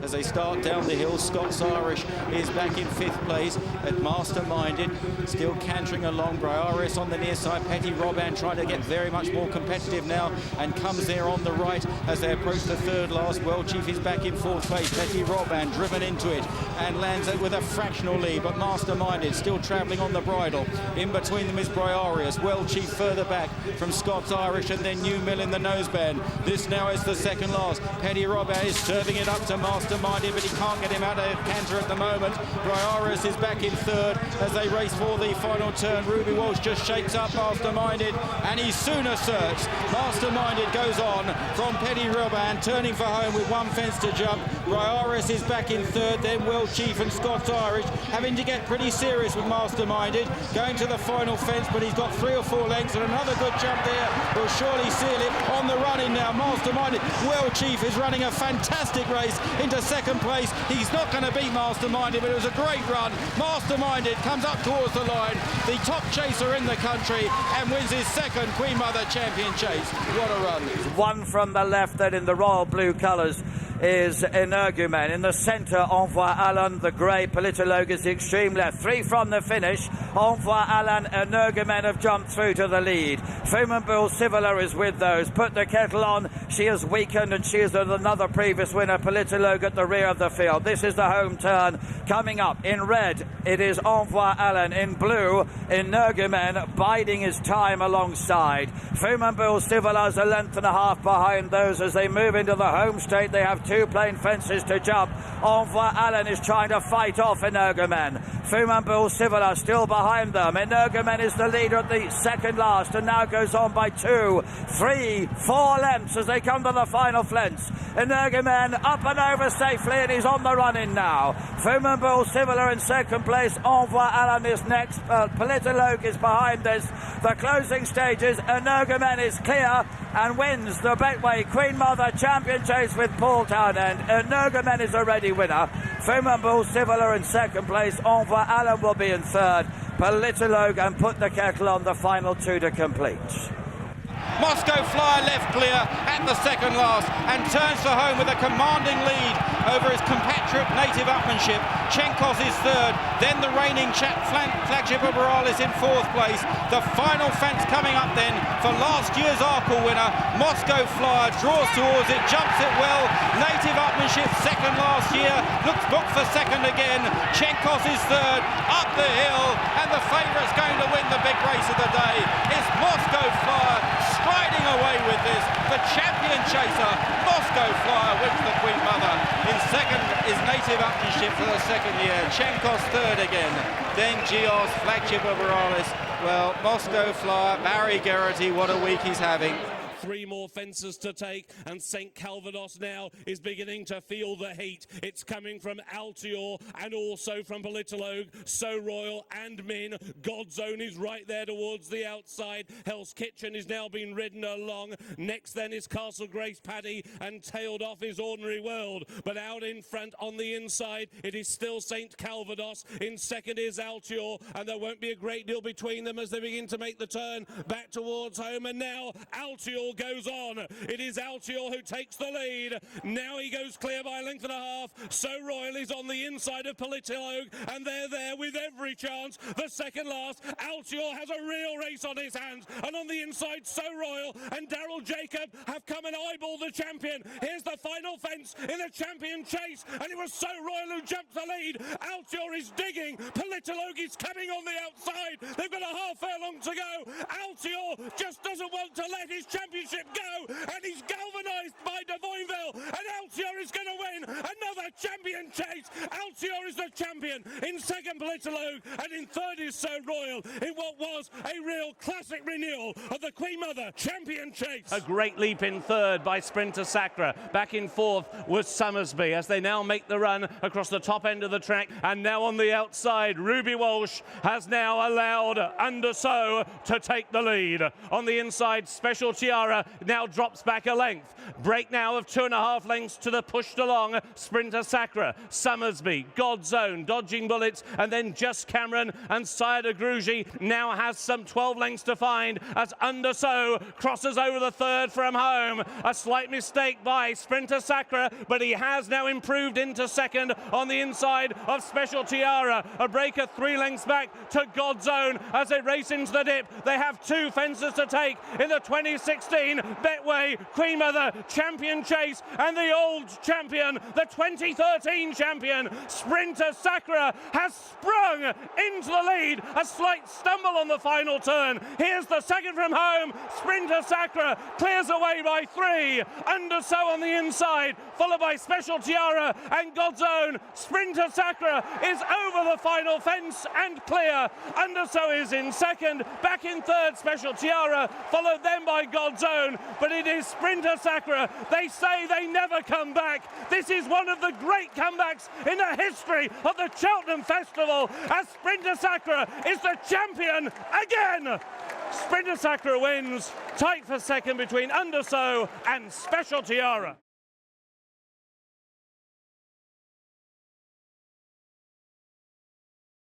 as they start down the hill. Scots Irish is back in 5th place at Masterminded, still cantering along. Briaris on the near side. Petty Robin trying to get very much more competitive now and comes there on the right as they approach the 3rd last. World Chief is back in 4th place. Petty Robin driven into it and lands it with a fractional lead, but Masterminded still travelling on the bridle. In between them is Briaris. World Chief further back from Scots Irish, and then New Mill in the noseband. This now is the 2nd last. Petty Robin is serving it up to Masterminded, but he can't get him out of canter at the moment. Briaris is back in 3rd as they race for the final turn. Ruby Walsh just shakes up Masterminded, and he soon asserts. Masterminded goes on from Petty Robin, turning for home with 1 fence to jump. Briaris is back in 3rd, then World Chief and Scots Irish having to get pretty serious with Masterminded, going to the final fence, but he's got 3 or 4 lengths, and another good jump there will surely seal it. On the run-in now, Masterminded. World Chief is running a fantastic race into 2nd place. He's not going to beat Masterminded, but it was a great run. Masterminded comes up towards the line, the top chaser in the country, and wins his 2nd Queen Mother Champion Chase. What a run. One from the left, then in the royal blue colours is Energumene. In the centre, Envoy Allen, the grey Politologue is the extreme left. 3 from the finish. Envoy Allen, Energumene have jumped through to the lead. Fumanbull Civila is with those. Put the kettle on. She has weakened, and she is another previous winner. Politologue at the rear of the field. This is the home turn. Coming up in red, it is Envoy Allen. In blue, Energumene biding his time alongside. Fumanbull Civila is a length and a half behind those as they move into the home straight. They have 2 plain fences to jump. Envoy Allen is trying to fight off Energumene. Fumanbull Civila still behind them. Energumene is the leader at the 2nd last and now goes on by 2, 3, 4 lengths as they come to the final fence. Energumene up and over safely, and he's on the run-in now. Fumanbull Civila in 2nd place. Envoy Allen is next. Politologue is behind this. The closing stages, Energumene is clear and wins the Betway Queen Mother Champion Chase with Paul Townend. Energumene is a ready winner. Fumanbull Civila in 2nd place. Envoy Allen will be in 3rd. Politologue and Put the Kettle on the final 2 to complete. Moscow Flyer left clear at the 2nd last and turns for home with a commanding lead over his compatriot Native Upmanship. Chenkos is 3rd, then the reigning flagship of Borealis in 4th place. The final fence coming up then for last year's Arkle winner. Moscow Flyer draws towards it, jumps it well. Native Upmanship 2nd last year, looks booked for 2nd again. Chenkos is 3rd, up the hill, and the favourite's going to win the big race of the day. It's Moscow Flyer striding away with this. The champion chaser, Moscow Flyer, wins the Queen Mother. In 2nd is Native Upmanship for the 2nd year. Chenkos 3rd again. Then Gios, flagship of Borealis. Well, Moscow Flyer, Barry Geraghty, what a week he's having. 3 more fences to take, and St Calvados now is beginning to feel the heat. It's coming from Altior and also from Politologue, So Royal and Min. God's Own is right there towards the outside. Hell's Kitchen is now being ridden along. Next then is Castle Grace Paddy, and tailed off is Ordinary World. But out in front on the inside, it is still St Calvados. In 2nd is Altior, and there won't be a great deal between them as they begin to make the turn back towards home. And now Altior goes on. It is Altior who takes the lead. Now he goes clear by a length and a half. So Royal is on the inside of Politologue, and they're there with every chance. The 2nd last, Altior has a real race on his hands, and on the inside, So Royal and Daryl Jacob have come and eyeballed the champion. Here's the final fence in the champion chase, and it was So Royal who jumped the lead. Altior is digging. Politologue is coming on the outside. They've got a half furlong to go. Altior just doesn't want to let his championship go, and he's galvanised by Devoinville, and Altior is going to win another champion chase. Altior is the champion. In 2nd, Politologue, and in 3rd is So Royal in what was a real classic renewal of the Queen Mother Champion Chase. A great leap in 3rd by sprinter Sacre. Back in 4th was Summersby as they now make the run across the top end of the track, and now on the outside, Ruby Walsh has now allowed Undersow to take the lead. On the inside, Special Tiara now drops back a length. Break now of 2.5 lengths to the pushed along sprinter Sacre. Summersby, God's Own, dodging bullets, and then second, Just Cameron, and Sire de Grugy now has some 12 lengths to find as Undersow crosses over the third from home. A slight mistake by Sprinter Sacre, but he has now improved into second on the inside of Special Tiara. A breaker 3 lengths back to God's Own as they race into the dip. They have 2 fences to take in the 2016 Betway Queen Mother Champion Chase, and the old champion, the 2013 champion, Sprinter Sacre, has sprung into the lead. A slight stumble on the final turn. Here's the second from home. Sprinter Sacre clears away by 3. Undersow on the inside, followed by Special Tiara and God's Own. Sprinter Sacre is over the final fence and clear. Undersow is in second, back in third Special Tiara, followed then by God's Own, but it is Sprinter Sacre. They say they never come back. This is one of the great comebacks in the history of the Cheltenham Festival, as Sprinter Sacre is the champion again. Sprinter Sacre wins, tight for second between Undersow and Special Tiara.